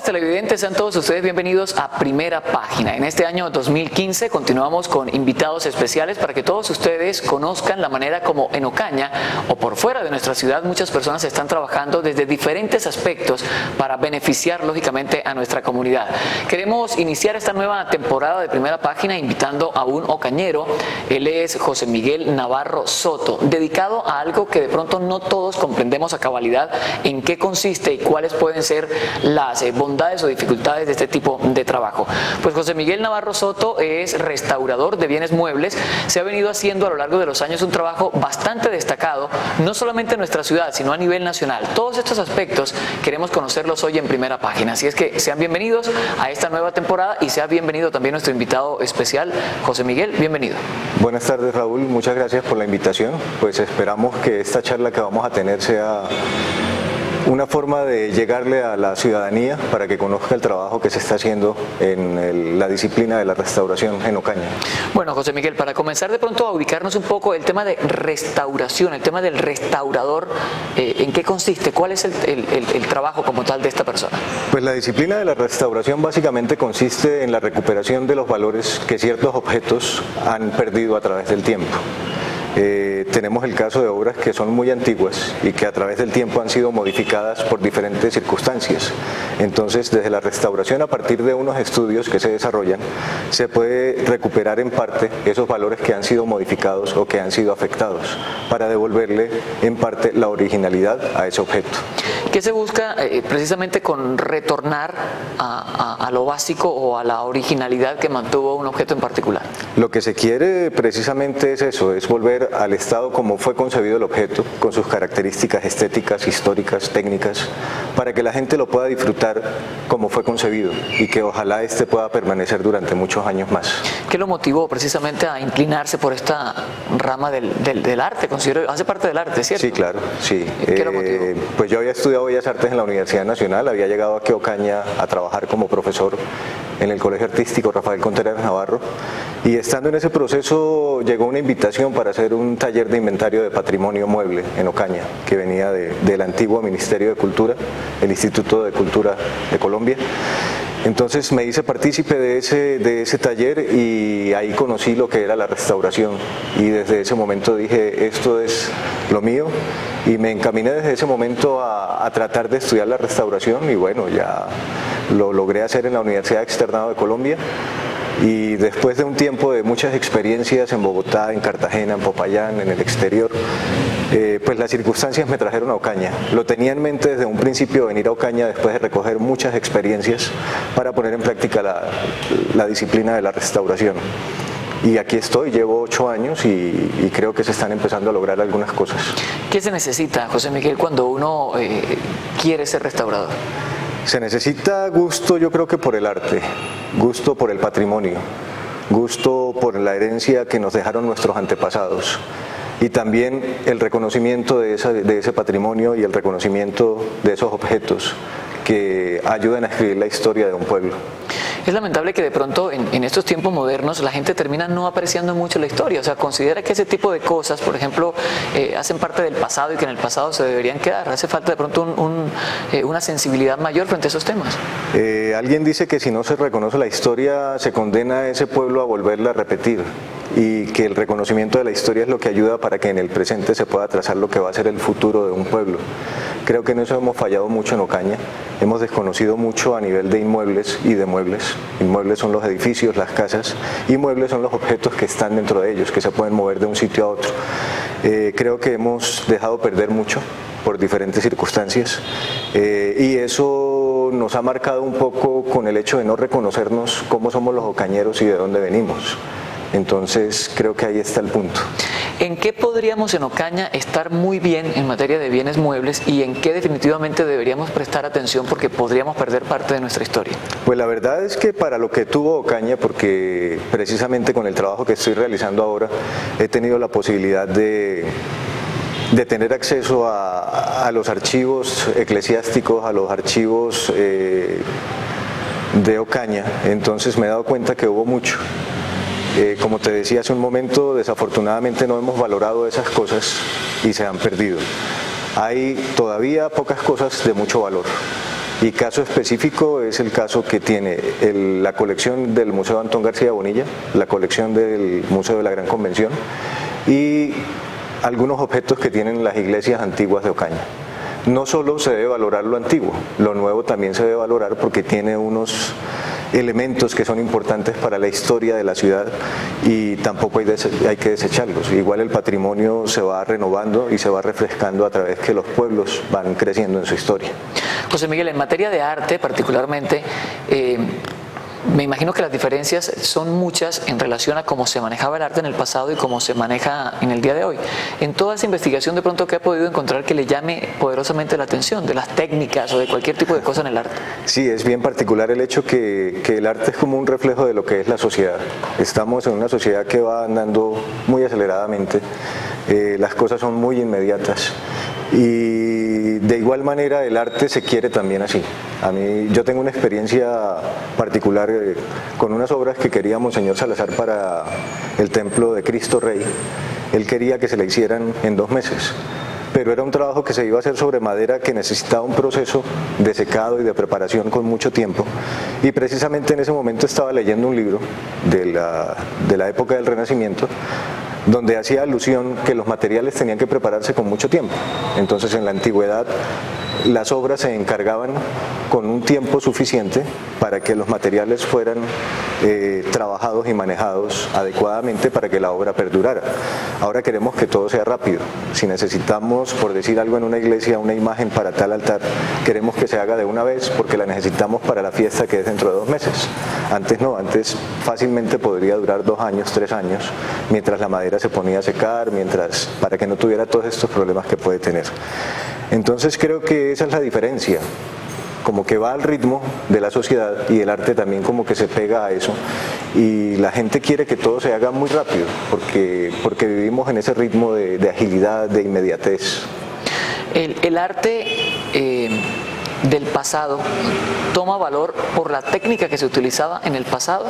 televidentes, sean todos ustedes bienvenidos a Primera Página. En este año 2015 continuamos con invitados especiales para que todos ustedes conozcan la manera como en Ocaña o por fuera de nuestra ciudad muchas personas están trabajando desde diferentes aspectos para beneficiar lógicamente a nuestra comunidad. Queremos iniciar esta nueva temporada de Primera Página invitando a un ocañero. Él es José Miguel Navarro Soto, dedicado a algo que de pronto no todos comprendemos a cabalidad en qué consiste y cuáles pueden ser las bondades o dificultades de este tipo de trabajo. Pues José Miguel Navarro Soto es restaurador de bienes muebles. Se ha venido haciendo a lo largo de los años un trabajo bastante destacado, no solamente en nuestra ciudad, sino a nivel nacional. Todos estos aspectos queremos conocerlos hoy en Primera Página. Así es que sean bienvenidos a esta nueva temporada y sea bienvenido también nuestro invitado especial, José Miguel. Bienvenido. Buenas tardes, Raúl. Muchas gracias por la invitación. Pues esperamos que esta charla que vamos a tener sea una forma de llegarle a la ciudadanía para que conozca el trabajo que se está haciendo en la disciplina de la restauración en Ocaña. Bueno, José Miguel, para comenzar de pronto a ubicarnos un poco, el tema de restauración, el tema del restaurador, ¿en qué consiste? ¿Cuál es el trabajo como tal de esta persona? Pues la disciplina de la restauración básicamente consiste en la recuperación de los valores que ciertos objetos han perdido a través del tiempo. Tenemos el caso de obras que son muy antiguas y que a través del tiempo han sido modificadas por diferentes circunstancias. Entonces, desde la restauración, a partir de unos estudios que se desarrollan, se puede recuperar en parte esos valores que han sido modificados o que han sido afectados, para devolverle en parte la originalidad a ese objeto. ¿Qué se busca precisamente con retornar a lo básico o a la originalidad que mantuvo un objeto en particular? Lo que se quiere precisamente es eso, es volver al estado como fue concebido el objeto, con sus características estéticas, históricas, técnicas, para que la gente lo pueda disfrutar como fue concebido y que ojalá este pueda permanecer durante muchos años más. ¿Qué lo motivó precisamente a inclinarse por esta rama del arte? Considero, hace parte del arte, ¿cierto? Sí, claro, sí. ¿Qué lo motivó? Pues yo había estudiado Bellas Artes en la Universidad Nacional, había llegado aquí a Ocaña a trabajar como profesor en el Colegio Artístico Rafael Contreras Navarro, y estando en ese proceso llegó una invitación para hacer un taller de inventario de patrimonio mueble en Ocaña, que venía del antiguo Ministerio de Cultura, el Instituto de Cultura de Colombia. Entonces me hice partícipe de ese taller y ahí conocí lo que era la restauración, y desde ese momento dije, esto es lo mío, y me encaminé desde ese momento a tratar de estudiar la restauración, y bueno, ya lo logré hacer en la Universidad Externado de Colombia. Y después de un tiempo de muchas experiencias en Bogotá, en Cartagena, en Popayán, en el exterior, pues las circunstancias me trajeron a Ocaña. Lo tenía en mente desde un principio venir a Ocaña después de recoger muchas experiencias para poner en práctica la disciplina de la restauración. Y aquí estoy, llevo 8 años y creo que se están empezando a lograr algunas cosas. ¿Qué se necesita, José Miguel, cuando uno quiere ser restaurador? Se necesita gusto, yo creo que por el arte, gusto por el patrimonio, gusto por la herencia que nos dejaron nuestros antepasados, y también el reconocimiento de ese patrimonio y el reconocimiento de esos objetos que ayudan a escribir la historia de un pueblo. Es lamentable que de pronto en estos tiempos modernos la gente termina no apreciando mucho la historia, o sea, considera que ese tipo de cosas, por ejemplo, hacen parte del pasado y que en el pasado se deberían quedar. Hace falta de pronto una sensibilidad mayor frente a esos temas. Alguien dice que si no se reconoce la historia, se condena a ese pueblo a volverla a repetir, y que el reconocimiento de la historia es lo que ayuda para que en el presente se pueda trazar lo que va a ser el futuro de un pueblo. Creo que en eso hemos fallado mucho en Ocaña, hemos desconocido mucho a nivel de inmuebles y de muebles. Inmuebles son los edificios, las casas, y muebles son los objetos que están dentro de ellos, que se pueden mover de un sitio a otro. Creo que hemos dejado perder mucho por diferentes circunstancias, y eso nos ha marcado un poco con el hecho de no reconocernos cómo somos los ocañeros y de dónde venimos. Entonces creo que ahí está el punto. ¿En qué podríamos en Ocaña estar muy bien en materia de bienes muebles y en qué definitivamente deberíamos prestar atención porque podríamos perder parte de nuestra historia? Pues la verdad es que para lo que tuvo Ocaña, porque precisamente con el trabajo que estoy realizando ahora he tenido la posibilidad de tener acceso a los archivos eclesiásticos, a los archivos de Ocaña, entonces me he dado cuenta que hubo mucho. Como te decía hace un momento, desafortunadamente no hemos valorado esas cosas y se han perdido. Hay todavía pocas cosas de mucho valor. Y caso específico es el caso que tiene la colección del Museo Antón García Bonilla, la colección del Museo de la Gran Convención y algunos objetos que tienen las iglesias antiguas de Ocaña. No solo se debe valorar lo antiguo, lo nuevo también se debe valorar porque tiene unos elementos que son importantes para la historia de la ciudad y tampoco hay que desecharlos. Igual el patrimonio se va renovando y se va refrescando a través que los pueblos van creciendo en su historia. José Miguel, en materia de arte particularmente, me imagino que las diferencias son muchas en relación a cómo se manejaba el arte en el pasado y cómo se maneja en el día de hoy. En toda esa investigación, de pronto, ¿qué ha podido encontrar que le llame poderosamente la atención de las técnicas o de cualquier tipo de cosa en el arte? Sí, es bien particular el hecho que el arte es como un reflejo de lo que es la sociedad. Estamos en una sociedad que va andando muy aceleradamente, las cosas son muy inmediatas. Y de igual manera el arte se quiere también así. Yo tengo una experiencia particular con unas obras que quería Monseñor Salazar para el templo de Cristo Rey. Él quería que se le hicieran en 2 meses, pero era un trabajo que se iba a hacer sobre madera que necesitaba un proceso de secado y de preparación con mucho tiempo. Y precisamente en ese momento estaba leyendo un libro de la época del Renacimiento, donde hacía alusión que los materiales tenían que prepararse con mucho tiempo. Entonces en la antigüedad las obras se encargaban con un tiempo suficiente para que los materiales fueran trabajados y manejados adecuadamente para que la obra perdurara. Ahora queremos que todo sea rápido. Si necesitamos, por decir algo en una iglesia, una imagen para tal altar, queremos que se haga de una vez porque la necesitamos para la fiesta que es dentro de 2 meses. Antes no, antes fácilmente podría durar 2 años, 3 años, mientras la madera se ponía a secar, para que no tuviera todos estos problemas que puede tener. Entonces creo que esa es la diferencia, como que va al ritmo de la sociedad y el arte también como que se pega a eso y la gente quiere que todo se haga muy rápido porque vivimos en ese ritmo de agilidad, de inmediatez. El arte del pasado toma valor por la técnica que se utilizaba en el pasado,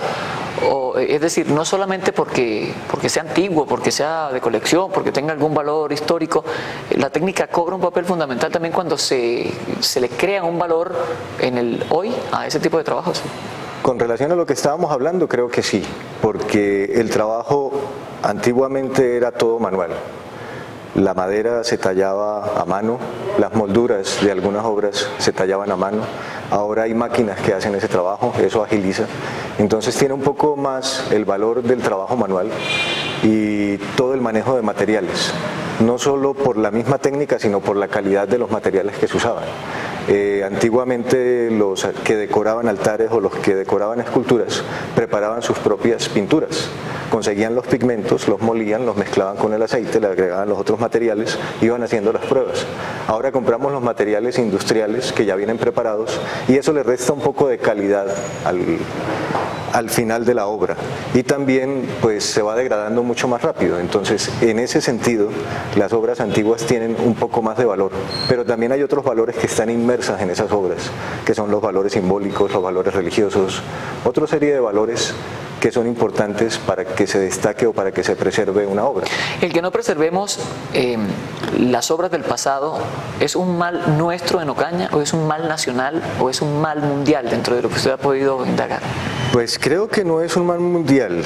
es decir, no solamente porque sea antiguo, porque sea de colección, porque tenga algún valor histórico. La técnica cobra un papel fundamental también cuando se le crea un valor en el hoy a ese tipo de trabajos. Con relación a lo que estábamos hablando, creo que sí, porque el trabajo antiguamente era todo manual. La madera se tallaba a mano, las molduras de algunas obras se tallaban a mano. Ahora hay máquinas que hacen ese trabajo, eso agiliza. Entonces tiene un poco más el valor del trabajo manual y todo el manejo de materiales, no solo por la misma técnica, sino por la calidad de los materiales que se usaban. Antiguamente los que decoraban altares o los que decoraban esculturas preparaban sus propias pinturas, conseguían los pigmentos, los molían, los mezclaban con el aceite, le agregaban los otros materiales, iban haciendo las pruebas. Ahora compramos los materiales industriales que ya vienen preparados y eso le resta un poco de calidad al final de la obra y también pues se va degradando mucho más rápido. Entonces en ese sentido las obras antiguas tienen un poco más de valor, pero también hay otros valores que están inmersas en esas obras, que son los valores simbólicos, los valores religiosos, otra serie de valores que son importantes para que se destaque o para que se preserve una obra. El que no preservemos las obras del pasado, ¿es un mal nuestro en Ocaña o es un mal nacional o es un mal mundial dentro de lo que usted ha podido indagar? Pues creo que no es un mal mundial.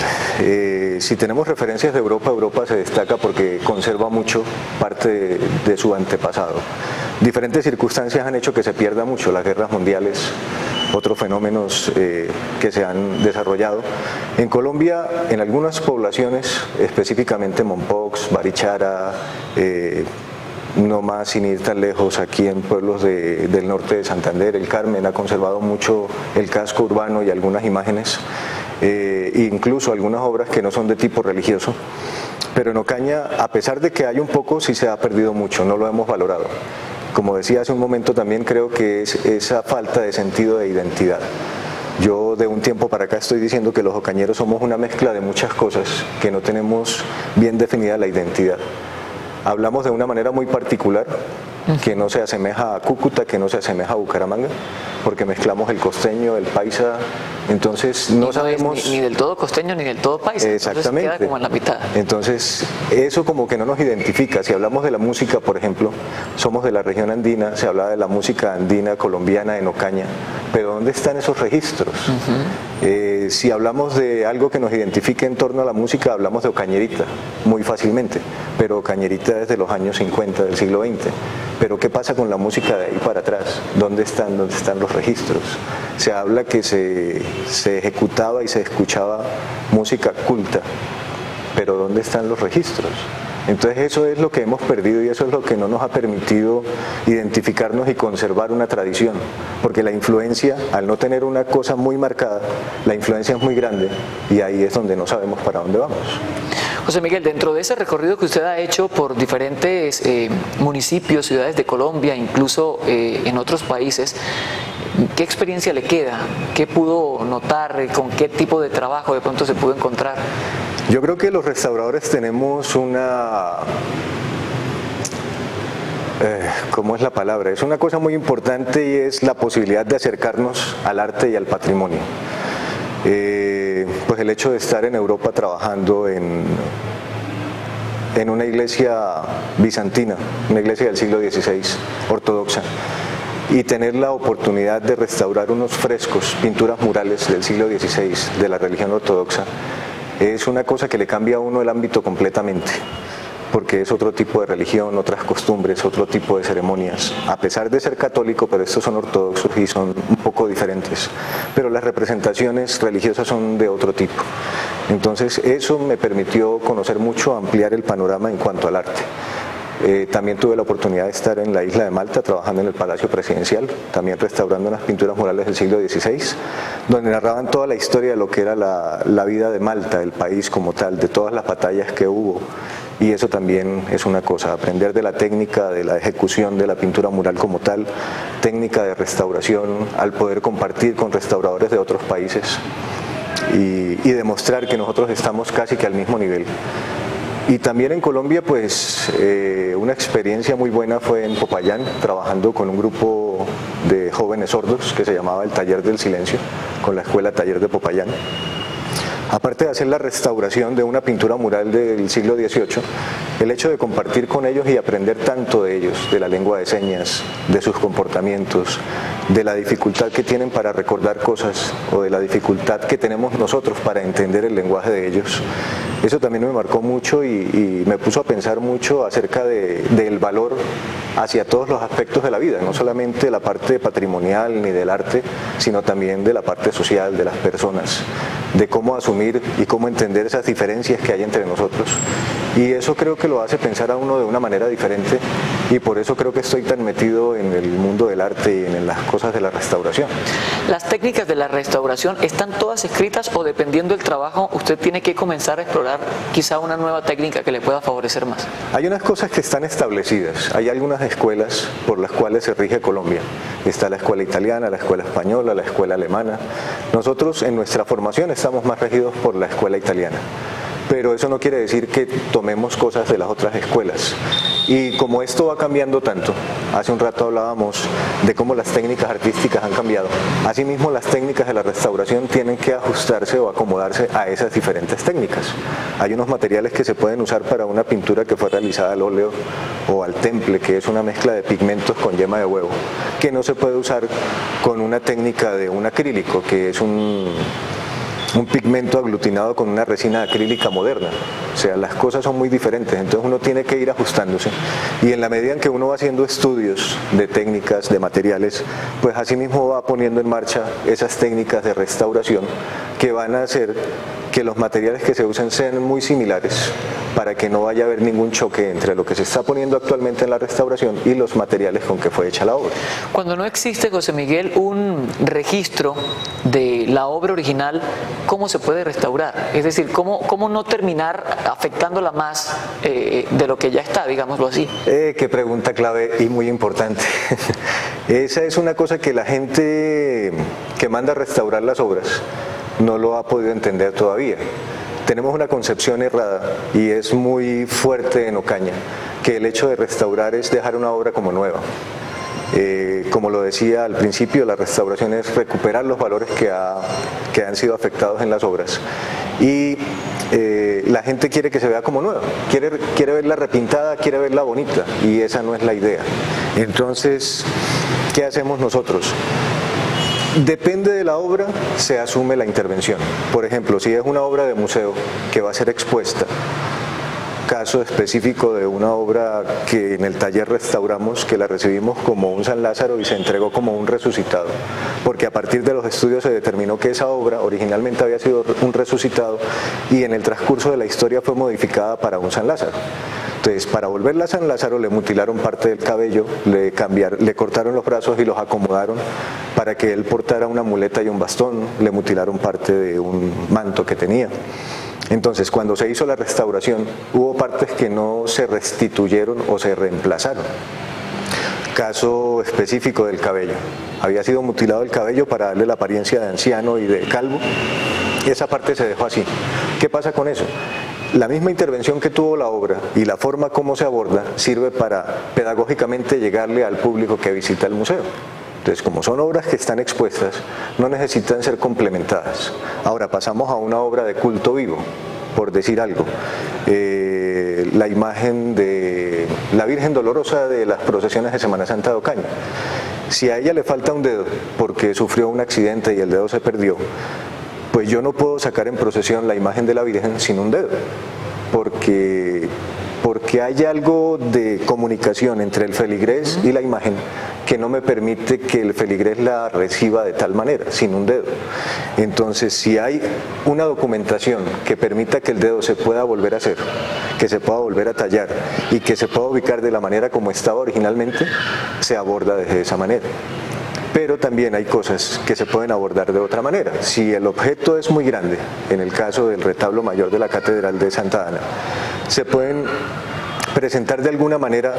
Si tenemos referencias de Europa, Europa se destaca porque conserva mucho parte de su antepasado. Diferentes circunstancias han hecho que se pierda mucho, las guerras mundiales, otros fenómenos que se han desarrollado. En Colombia, en algunas poblaciones, específicamente Mompox, Barichara, no más sin ir tan lejos, aquí en pueblos del norte de Santander, el Carmen ha conservado mucho el casco urbano y algunas imágenes, incluso algunas obras que no son de tipo religioso. Pero en Ocaña, a pesar de que hay un poco, sí se ha perdido mucho, no lo hemos valorado. Como decía hace un momento, también creo que es esa falta de sentido de identidad. Yo de un tiempo para acá estoy diciendo que los ocañeros somos una mezcla de muchas cosas, que no tenemos bien definida la identidad. Hablamos de una manera muy particular, que no se asemeja a Cúcuta, que no se asemeja a Bucaramanga, porque mezclamos el costeño, el paisa, entonces no sabemos... Es ni del todo costeño ni del todo paisa, exactamente. Entonces queda como en la mitad. Entonces eso como que no nos identifica. Si hablamos de la música, por ejemplo, somos de la región andina, se habla de la música andina colombiana en Ocaña, pero ¿dónde están esos registros? Si hablamos de algo que nos identifique en torno a la música, hablamos de Ocañerita, muy fácilmente, pero Ocañerita es de los años 50 del siglo XX. Pero ¿qué pasa con la música de ahí para atrás? ¿Dónde están los registros? Se habla que se ejecutaba y se escuchaba música culta, pero ¿dónde están los registros? Entonces eso es lo que hemos perdido y eso es lo que no nos ha permitido identificarnos y conservar una tradición, porque la influencia, al no tener una cosa muy marcada, la influencia es muy grande y ahí es donde no sabemos para dónde vamos. José Miguel, dentro de ese recorrido que usted ha hecho por diferentes municipios, ciudades de Colombia, incluso en otros países, ¿qué experiencia le queda? ¿Qué pudo notar? ¿Con qué tipo de trabajo de pronto se pudo encontrar? Yo creo que los restauradores tenemos una... ¿cómo es la palabra? Es una cosa muy importante y es la posibilidad de acercarnos al arte y al patrimonio. Pues el hecho de estar en Europa trabajando en una iglesia bizantina, una iglesia del siglo XVI, ortodoxa, y tener la oportunidad de restaurar unos frescos, pinturas murales del siglo XVI de la religión ortodoxa, es una cosa que le cambia a uno el ámbito completamente, porque es otro tipo de religión, otras costumbres, otro tipo de ceremonias, a pesar de ser católico, pero estos son ortodoxos y son un poco diferentes, pero las representaciones religiosas son de otro tipo. Entonces eso me permitió conocer mucho, ampliar el panorama en cuanto al arte. También tuve la oportunidad de estar en la isla de Malta trabajando en el Palacio Presidencial, también restaurando unas pinturas murales del siglo XVI, donde narraban toda la historia de lo que era la vida de Malta, el país como tal, de todas las batallas que hubo. Y eso también es una cosa, aprender de la técnica, de la ejecución de la pintura mural como tal, técnica de restauración, al poder compartir con restauradores de otros países y demostrar que nosotros estamos casi que al mismo nivel. Y también en Colombia, pues una experiencia muy buena fue en Popayán, trabajando con un grupo de jóvenes sordos que se llamaba el Taller del Silencio, con la Escuela Taller de Popayán. Aparte de hacer la restauración de una pintura mural del siglo XVIII, el hecho de compartir con ellos y aprender tanto de ellos, de la lengua de señas, de sus comportamientos, de la dificultad que tienen para recordar cosas o de la dificultad que tenemos nosotros para entender el lenguaje de ellos, eso también me marcó mucho y me puso a pensar mucho acerca del valor hacia todos los aspectos de la vida, no solamente la parte patrimonial ni del arte, sino también de la parte social, de las personas, de cómo asumir y cómo entender esas diferencias que hay entre nosotros. Y eso creo que lo hace pensar a uno de una manera diferente y por eso creo que estoy tan metido en el mundo del arte y en las cosas de la restauración. ¿Las técnicas de la restauración están todas escritas o dependiendo del trabajo usted tiene que comenzar a explorar quizá una nueva técnica que le pueda favorecer más? Hay unas cosas que están establecidas, hay algunas escuelas por las cuales se rige Colombia. Está la escuela italiana, la escuela española, la escuela alemana. Nosotros en nuestra formación estamos más regidos por la escuela italiana, pero eso no quiere decir que tomemos cosas de las otras escuelas. Y como esto va cambiando tanto, hace un rato hablábamos de cómo las técnicas artísticas han cambiado, asimismo las técnicas de la restauración tienen que ajustarse o acomodarse a esas diferentes técnicas. Hay unos materiales que se pueden usar para una pintura que fue realizada al óleo o al temple, que es una mezcla de pigmentos con yema de huevo, que no se puede usar con una técnica de un acrílico, que es un pigmento aglutinado con una resina acrílica moderna. O sea, las cosas son muy diferentes, entonces uno tiene que ir ajustándose y en la medida en que uno va haciendo estudios de técnicas, de materiales, pues así mismo va poniendo en marcha esas técnicas de restauración que van a hacer que los materiales que se usen sean muy similares para que no vaya a haber ningún choque entre lo que se está poniendo actualmente en la restauración y los materiales con que fue hecha la obra. Cuando no existe, José Miguel, un registro de la obra original, ¿cómo se puede restaurar? Es decir, ¿cómo no terminar afectándola más de lo que ya está, digámoslo así? Qué pregunta clave y muy importante. Esa es una cosa que la gente que manda a restaurar las obras no lo ha podido entender todavía. Tenemos una concepción errada y es muy fuerte en Ocaña que el hecho de restaurar es dejar una obra como nueva. Como lo decía al principio, la restauración es recuperar los valores que han sido afectados en las obras. Y la gente quiere que se vea como nueva, quiere verla repintada, quiere verla bonita, y esa no es la idea. Entonces, ¿qué hacemos nosotros? Depende de la obra, se asume la intervención. Por ejemplo, si es una obra de museo que va a ser expuesta, caso específico de una obra que en el taller restauramos, que la recibimos como un San Lázaro y se entregó como un resucitado, porque a partir de los estudios se determinó que esa obra originalmente había sido un resucitado y en el transcurso de la historia fue modificada para un San Lázaro. Entonces, para volverla a San Lázaro le mutilaron parte del cabello, le cortaron los brazos y los acomodaron para que él portara una muleta y un bastón, le mutilaron parte de un manto que tenía. Entonces, cuando se hizo la restauración, hubo partes que no se restituyeron o se reemplazaron. Caso específico del cabello. Había sido mutilado el cabello para darle la apariencia de anciano y de calvo, y esa parte se dejó así. ¿Qué pasa con eso? La misma intervención que tuvo la obra y la forma como se aborda sirve para pedagógicamente llegarle al público que visita el museo. Entonces, como son obras que están expuestas, no necesitan ser complementadas. Ahora pasamos a una obra de culto vivo, por decir algo. La imagen de la Virgen Dolorosa de las procesiones de Semana Santa de Ocaña. Si a ella le falta un dedo porque sufrió un accidente y el dedo se perdió, pues yo no puedo sacar en procesión la imagen de la Virgen sin un dedo, porque hay algo de comunicación entre el feligrés y la imagen que no me permite que el feligrés la reciba de tal manera, sin un dedo. Entonces, si hay una documentación que permita que el dedo se pueda volver a hacer, que se pueda volver a tallar y que se pueda ubicar de la manera como estaba originalmente, se aborda de esa manera. Pero también hay cosas que se pueden abordar de otra manera. Si el objeto es muy grande, en el caso del retablo mayor de la Catedral de Santa Ana, se pueden presentar de alguna manera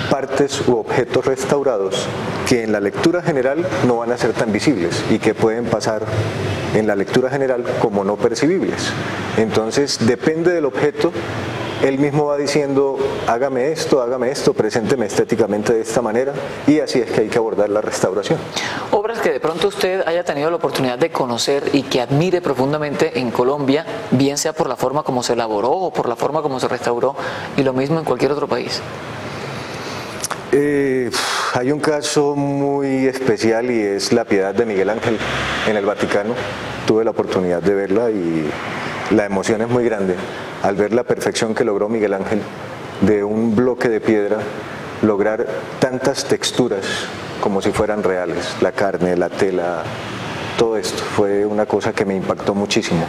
partes u objetos restaurados que en la lectura general no van a ser tan visibles y que pueden pasar en la lectura general como no percibibles. Entonces, depende del objeto. Él mismo va diciendo, hágame esto, presénteme estéticamente de esta manera, y así es que hay que abordar la restauración. Obras que de pronto usted haya tenido la oportunidad de conocer y que admire profundamente en Colombia, bien sea por la forma como se elaboró o por la forma como se restauró, y lo mismo en cualquier otro país. Hay un caso muy especial y es la Piedad de Miguel Ángel en el Vaticano. Tuve la oportunidad de verla y la emoción es muy grande al ver la perfección que logró Miguel Ángel de un bloque de piedra, lograr tantas texturas como si fueran reales, la carne, la tela, todo esto fue una cosa que me impactó muchísimo.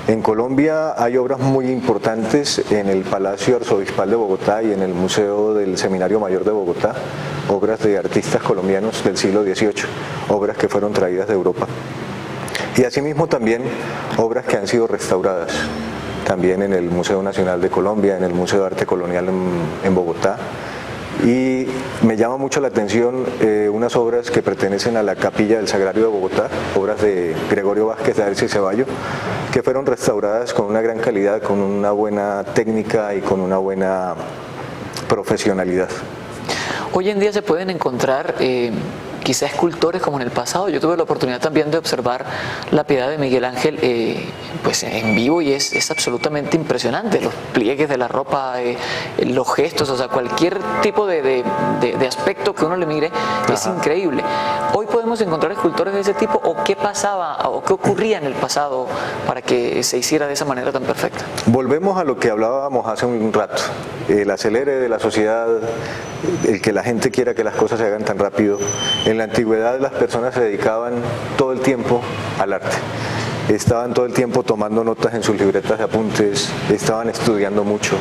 En Colombia hay obras muy importantes en el Palacio Arzobispal de Bogotá y en el Museo del Seminario Mayor de Bogotá, obras de artistas colombianos del siglo XVIII, obras que fueron traídas de Europa. Y asimismo también obras que han sido restauradas, también en el Museo Nacional de Colombia, en el Museo de Arte Colonial en Bogotá. Y me llama mucho la atención unas obras que pertenecen a la Capilla del Sagrario de Bogotá, obras de Gregorio Vázquez de Arce y Ceballo, que fueron restauradas con una gran calidad, con una buena técnica y con una buena profesionalidad. Hoy en día se pueden encontrar quizás escultores como en el pasado. Yo tuve la oportunidad también de observar la Piedad de Miguel Ángel pues en vivo, y es absolutamente impresionante. Los pliegues de la ropa, los gestos, o sea, cualquier tipo de aspecto que uno le mire, es increíble. Hoy podemos encontrar escultores de ese tipo, o qué pasaba o qué ocurría en el pasado para que se hiciera de esa manera tan perfecta. Volvemos a lo que hablábamos hace un rato, el acelere de la sociedad, el que la gente quiera que las cosas se hagan tan rápido. En la antigüedad las personas se dedicaban todo el tiempo al arte. Estaban todo el tiempo tomando notas en sus libretas de apuntes, estaban estudiando mucho.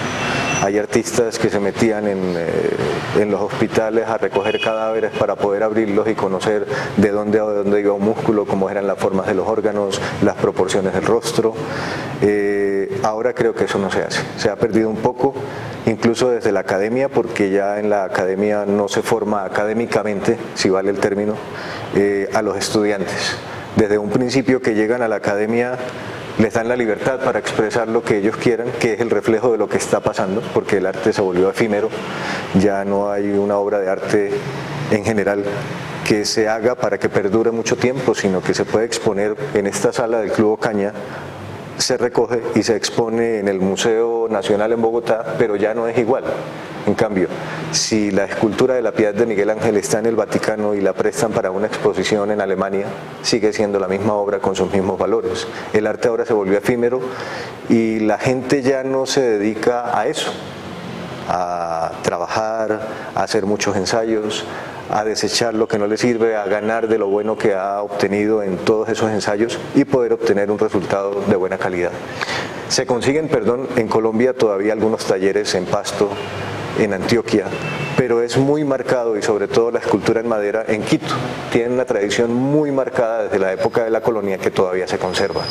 Hay artistas que se metían en los hospitales a recoger cadáveres para poder abrirlos y conocer de dónde iba un músculo, cómo eran las formas de los órganos, las proporciones del rostro. Ahora creo que eso no se hace, se ha perdido un poco, incluso desde la academia, porque ya en la academia no se forma académicamente, si vale el término, a los estudiantes. Desde un principio que llegan a la academia les dan la libertad para expresar lo que ellos quieran, que es el reflejo de lo que está pasando, porque el arte se volvió efímero, ya no hay una obra de arte en general que se haga para que perdure mucho tiempo, sino que se puede exponer en esta sala del Club Ocaña, se recoge y se expone en el Museo Nacional en Bogotá, pero ya no es igual. En cambio, si la escultura de la Piedad de Miguel Ángel está en el Vaticano y la prestan para una exposición en Alemania, sigue siendo la misma obra con sus mismos valores. El arte ahora se volvió efímero y la gente ya no se dedica a eso, a trabajar, a hacer muchos ensayos, a desechar lo que no le sirve, a ganar de lo bueno que ha obtenido en todos esos ensayos y poder obtener un resultado de buena calidad. Se consiguen, en Colombia todavía algunos talleres en Pasto, en Antioquia, pero es muy marcado, y sobre todo la escultura en madera en Quito. Tienen una tradición muy marcada desde la época de la colonia que todavía se conserva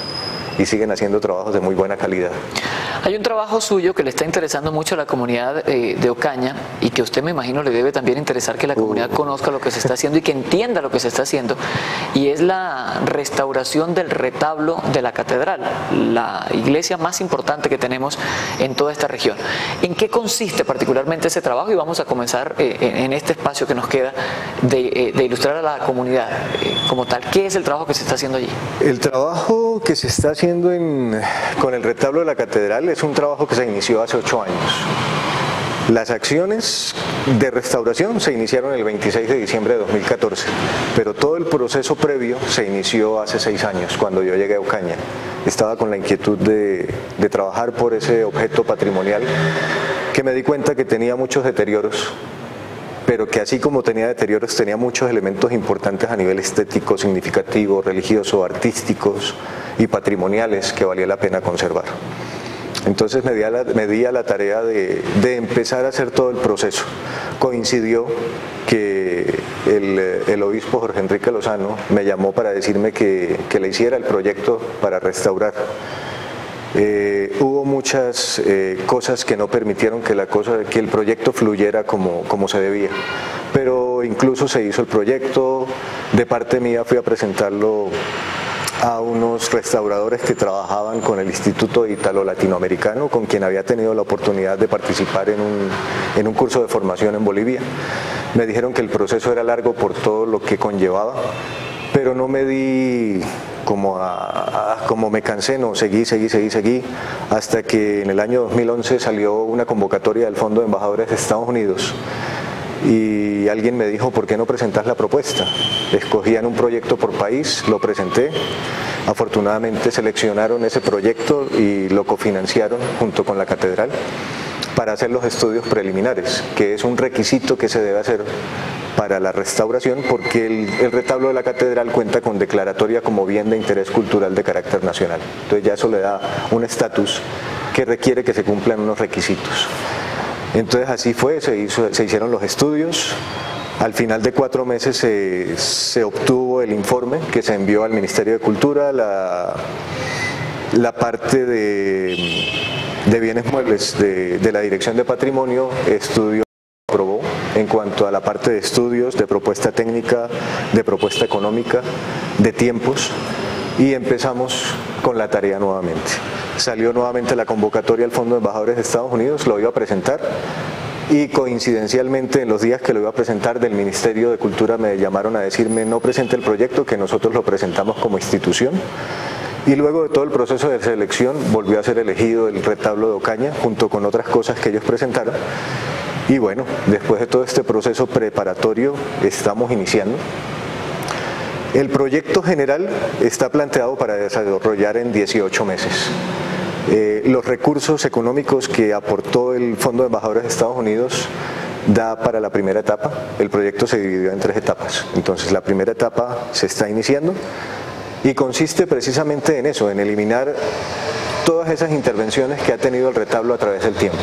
y siguen haciendo trabajos de muy buena calidad. Hay un trabajo suyo que le está interesando mucho a la comunidad de Ocaña y que usted, me imagino, le debe también interesar que la comunidad conozca lo que se está haciendo y que entienda lo que se está haciendo, y es la restauración del retablo de la catedral, la iglesia más importante que tenemos en toda esta región. ¿En qué consiste particularmente ese trabajo? Y vamos a comenzar en este espacio que nos queda de ilustrar a la comunidad como tal. ¿Qué es el trabajo que se está haciendo allí? El trabajo que se está haciendo con el retablo de la catedral es un trabajo que se inició hace 8 años. Las acciones de restauración se iniciaron el 26 de diciembre de 2014, pero todo el proceso previo se inició hace 6 años, cuando yo llegué a Ocaña. Estaba con la inquietud de trabajar por ese objeto patrimonial que me di cuenta que tenía muchos deterioros, pero que así como tenía deterioros, tenía muchos elementos importantes a nivel estético, significativo, religioso, artísticos y patrimoniales que valía la pena conservar. Entonces me di a la tarea de empezar a hacer todo el proceso. Coincidió que el obispo Jorge Enrique Lozano me llamó para decirme que le hiciera el proyecto para restaurar. Hubo muchas cosas que no permitieron que el proyecto fluyera como se debía, pero incluso se hizo el proyecto. De parte mía fui a presentarlo a unos restauradores que trabajaban con el Instituto Italo-Latinoamericano, con quien había tenido la oportunidad de participar en un curso de formación en Bolivia. Me dijeron que el proceso era largo por todo lo que conllevaba, pero no me di como me cansé, no, seguí, hasta que en el año 2011 salió una convocatoria del Fondo de Embajadores de Estados Unidos y alguien me dijo, ¿por qué no presentas la propuesta? Escogían un proyecto por país, lo presenté, afortunadamente seleccionaron ese proyecto y lo cofinanciaron junto con la catedral para hacer los estudios preliminares, que es un requisito que se debe hacer para la restauración, porque el retablo de la catedral cuenta con declaratoria como bien de interés cultural de carácter nacional. Entonces ya eso le da un estatus que requiere que se cumplan unos requisitos. Entonces así fue, se hicieron los estudios. Al final de 4 meses se obtuvo el informe que se envió al Ministerio de Cultura. La parte de bienes muebles de la Dirección de Patrimonio estudió, aprobó en cuanto a la parte de estudios, de propuesta técnica, de propuesta económica, de tiempos, y empezamos con la tarea nuevamente. Salió nuevamente la convocatoria al Fondo de Embajadores de Estados Unidos, lo iba a presentar, y coincidencialmente en los días que lo iba a presentar del Ministerio de Cultura me llamaron a decirme, no presente el proyecto, que nosotros lo presentamos como institución. Y luego de todo el proceso de selección volvió a ser elegido el retablo de Ocaña junto con otras cosas que ellos presentaron. Y bueno, después de todo este proceso preparatorio estamos iniciando. El proyecto general está planteado para desarrollar en 18 meses. Los recursos económicos que aportó el Fondo de Embajadores de Estados Unidos da para la primera etapa. El proyecto se dividió en 3 etapas. Entonces la primera etapa se está iniciando y consiste precisamente en eso, en eliminar todas esas intervenciones que ha tenido el retablo a través del tiempo.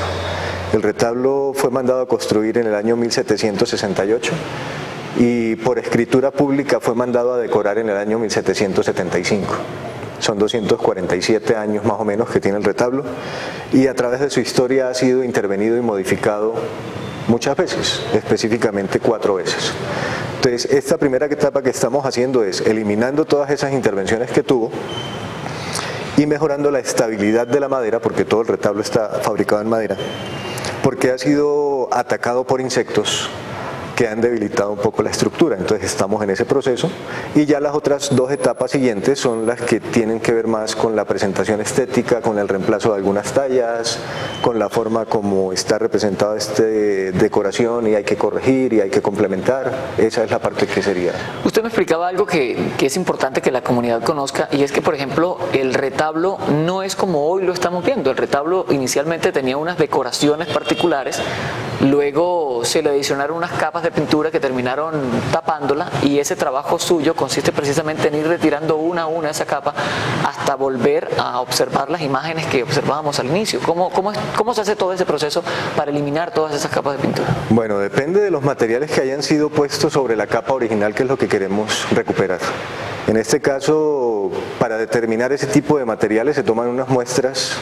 El retablo fue mandado a construir en el año 1768 y por escritura pública fue mandado a decorar en el año 1775. Son 247 años más o menos que tiene el retablo y a través de su historia ha sido intervenido y modificado muchas veces, específicamente 4 veces. Entonces, esta primera etapa que estamos haciendo es eliminando todas esas intervenciones que tuvo y mejorando la estabilidad de la madera, porque todo el retablo está fabricado en madera, porque ha sido atacado por insectos que han debilitado un poco la estructura. Entonces estamos en ese proceso, y ya las otras dos etapas siguientes son las que tienen que ver más con la presentación estética, con el reemplazo de algunas tallas, con la forma como está representada esta decoración, y hay que corregir y hay que complementar. Esa es la parte que sería. Usted me explicaba algo que es importante que la comunidad conozca, y es que, por ejemplo, el retablo no es como hoy lo estamos viendo. El retablo inicialmente tenía unas decoraciones particulares, luego se le adicionaron unas capas de pintura que terminaron tapándola, y ese trabajo suyo consiste precisamente en ir retirando una a una esa capa hasta volver a observar las imágenes que observábamos al inicio. ¿Cómo se hace todo ese proceso para eliminar todas esas capas de pintura? Bueno, depende de los materiales que hayan sido puestos sobre la capa original, que es lo que queremos recuperar. En este caso, para determinar ese tipo de materiales se toman unas muestras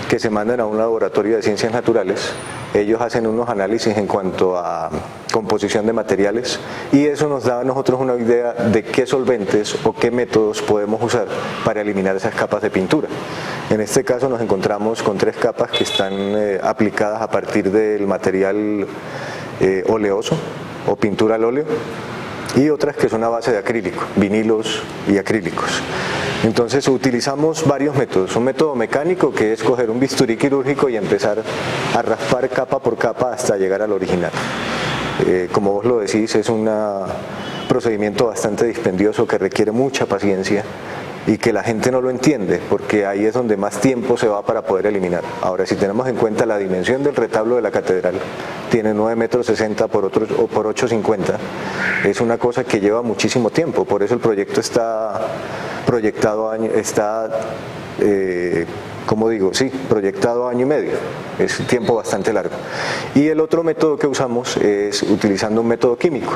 que se mandan a un laboratorio de ciencias naturales. Ellos hacen unos análisis en cuanto a composición de materiales, y eso nos da a nosotros una idea de qué solventes o qué métodos podemos usar para eliminar esas capas de pintura. En este caso nos encontramos con 3 capas que están aplicadas a partir del material oleoso o pintura al óleo, y otras que son a base de acrílico, vinilos y acrílicos. Entonces utilizamos varios métodos. Un método mecánico, que es coger un bisturí quirúrgico y empezar a raspar capa por capa hasta llegar al original. Como vos lo decís, es un procedimiento bastante dispendioso que requiere mucha paciencia y que la gente no lo entiende, porque ahí es donde más tiempo se va para poder eliminar. Ahora, si tenemos en cuenta la dimensión del retablo de la catedral, tiene 9,60 metros por 8,50, es una cosa que lleva muchísimo tiempo. Por eso el proyecto está proyectado proyectado año y medio, es un tiempo bastante largo. Y el otro método que usamos es utilizando un método químico.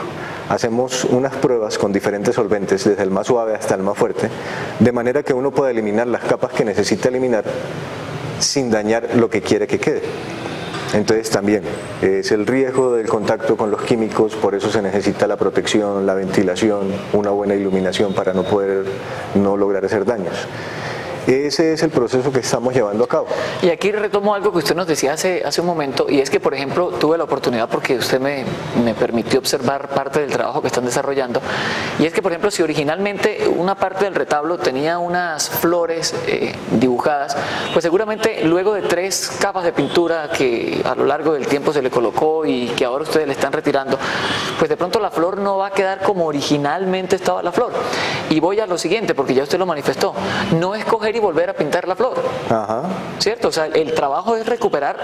Hacemos unas pruebas con diferentes solventes, desde el más suave hasta el más fuerte, de manera que uno pueda eliminar las capas que necesita eliminar sin dañar lo que quiere que quede. Entonces también es el riesgo del contacto con los químicos, por eso se necesita la protección, la ventilación, una buena iluminación para no lograr hacer daños. Ese es el proceso que estamos llevando a cabo. Y aquí retomo algo que usted nos decía hace un momento, y es que, por ejemplo, tuve la oportunidad, porque usted me permitió observar parte del trabajo que están desarrollando, y es que, por ejemplo, si originalmente una parte del retablo tenía unas flores dibujadas, pues seguramente luego de 3 capas de pintura que a lo largo del tiempo se le colocó y que ahora ustedes le están retirando, pues de pronto la flor no va a quedar como originalmente estaba la flor. Y voy a lo siguiente, porque ya usted lo manifestó, no es coger y volver a pintar la flor. Ajá. ¿Cierto? O sea, el trabajo es recuperar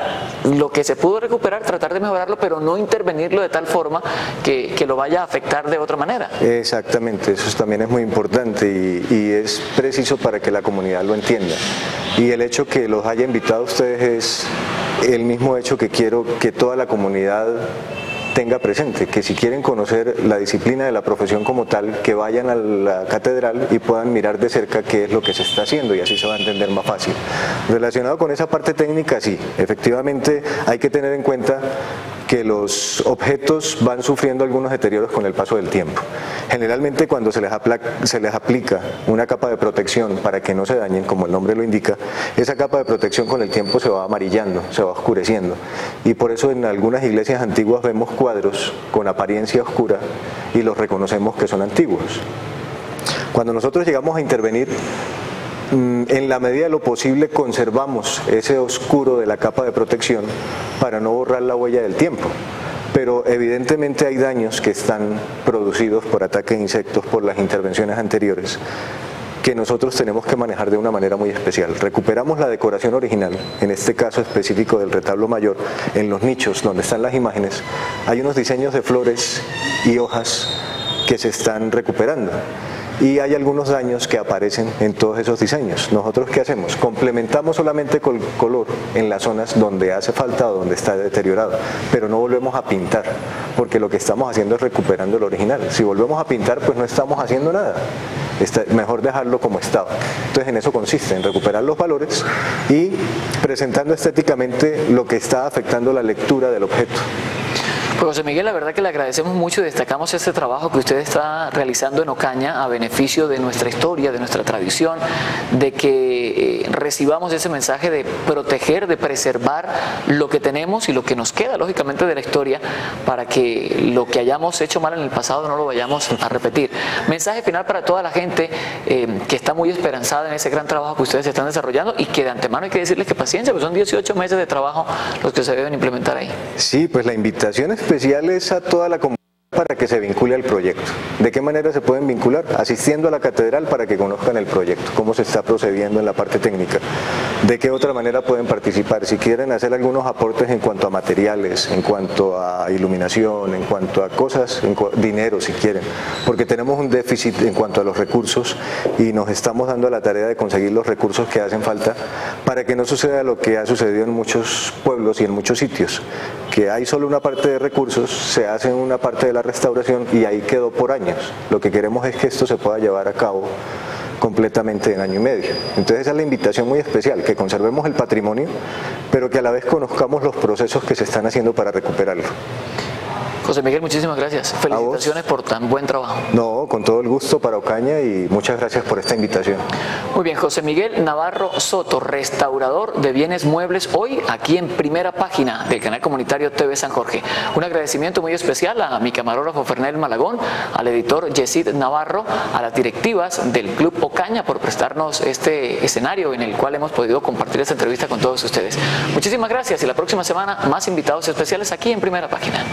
lo que se pudo recuperar, tratar de mejorarlo, pero no intervenirlo de tal forma que lo vaya a afectar de otra manera. Exactamente, eso también es muy importante, y es preciso para que la comunidad lo entienda. Y el hecho que los haya invitado a ustedes es el mismo hecho que quiero que toda la comunidad tenga presente, que si quieren conocer la disciplina de la profesión como tal, que vayan a la catedral y puedan mirar de cerca qué es lo que se está haciendo, y así se va a entender más fácil. Relacionado con esa parte técnica, sí, efectivamente hay que tener en cuenta que los objetos van sufriendo algunos deterioros con el paso del tiempo. Generalmente cuando se les aplica una capa de protección para que no se dañen, como el nombre lo indica, esa capa de protección con el tiempo se va amarillando, se va oscureciendo, y por eso en algunas iglesias antiguas vemos cuadros con apariencia oscura y los reconocemos que son antiguos. Cuando nosotros llegamos a intervenir, en la medida de lo posible conservamos ese oscuro de la capa de protección para no borrar la huella del tiempo, pero evidentemente hay daños que están producidos por ataques de insectos, por las intervenciones anteriores, que nosotros tenemos que manejar de una manera muy especial. Recuperamos la decoración original, en este caso específico del retablo mayor, en los nichos donde están las imágenes, hay unos diseños de flores y hojas que se están recuperando, y hay algunos daños que aparecen en todos esos diseños. ¿Nosotros qué hacemos? Complementamos solamente con color en las zonas donde hace falta o donde está deteriorado, pero no volvemos a pintar, porque lo que estamos haciendo es recuperando el original. Si volvemos a pintar, pues no estamos haciendo nada. Mejor dejarlo como estaba. Entonces en eso consiste, en recuperar los valores y presentando estéticamente lo que está afectando la lectura del objeto. Pues José Miguel, la verdad que le agradecemos mucho y destacamos este trabajo que usted está realizando en Ocaña a beneficio de nuestra historia, de nuestra tradición, de que recibamos ese mensaje de proteger, de preservar lo que tenemos y lo que nos queda, lógicamente, de la historia, para que lo que hayamos hecho mal en el pasado no lo vayamos a repetir. Mensaje final para toda la gente que está muy esperanzada en ese gran trabajo que ustedes están desarrollando y que de antemano hay que decirles que paciencia, pues son 18 meses de trabajo los que se deben implementar ahí. Sí, pues la invitación especial es a toda la comunidad para que se vincule al proyecto. ¿De qué manera se pueden vincular? Asistiendo a la catedral para que conozcan el proyecto, cómo se está procediendo en la parte técnica. ¿De qué otra manera pueden participar? Si quieren hacer algunos aportes en cuanto a materiales, en cuanto a iluminación, en cuanto a cosas, dinero si quieren, porque tenemos un déficit en cuanto a los recursos y nos estamos dando a la tarea de conseguir los recursos que hacen falta para que no suceda lo que ha sucedido en muchos pueblos y en muchos sitios, que hay solo una parte de recursos, se hace una parte de la restauración y ahí quedó por años. Lo que queremos es que esto se pueda llevar a cabo completamente en año y medio. Entonces esa es la invitación muy especial, que conservemos el patrimonio, pero que a la vez conozcamos los procesos que se están haciendo para recuperarlo. José Miguel, muchísimas gracias. Felicitaciones por tan buen trabajo. No, con todo el gusto para Ocaña y muchas gracias por esta invitación. Muy bien, José Miguel Navarro Soto, restaurador de bienes muebles, hoy aquí en Primera Página del canal comunitario TV San Jorge. Un agradecimiento muy especial a mi camarógrafo Fernel Malagón, al editor Yesid Navarro, a las directivas del Club Ocaña por prestarnos este escenario en el cual hemos podido compartir esta entrevista con todos ustedes. Muchísimas gracias y la próxima semana más invitados especiales aquí en Primera Página.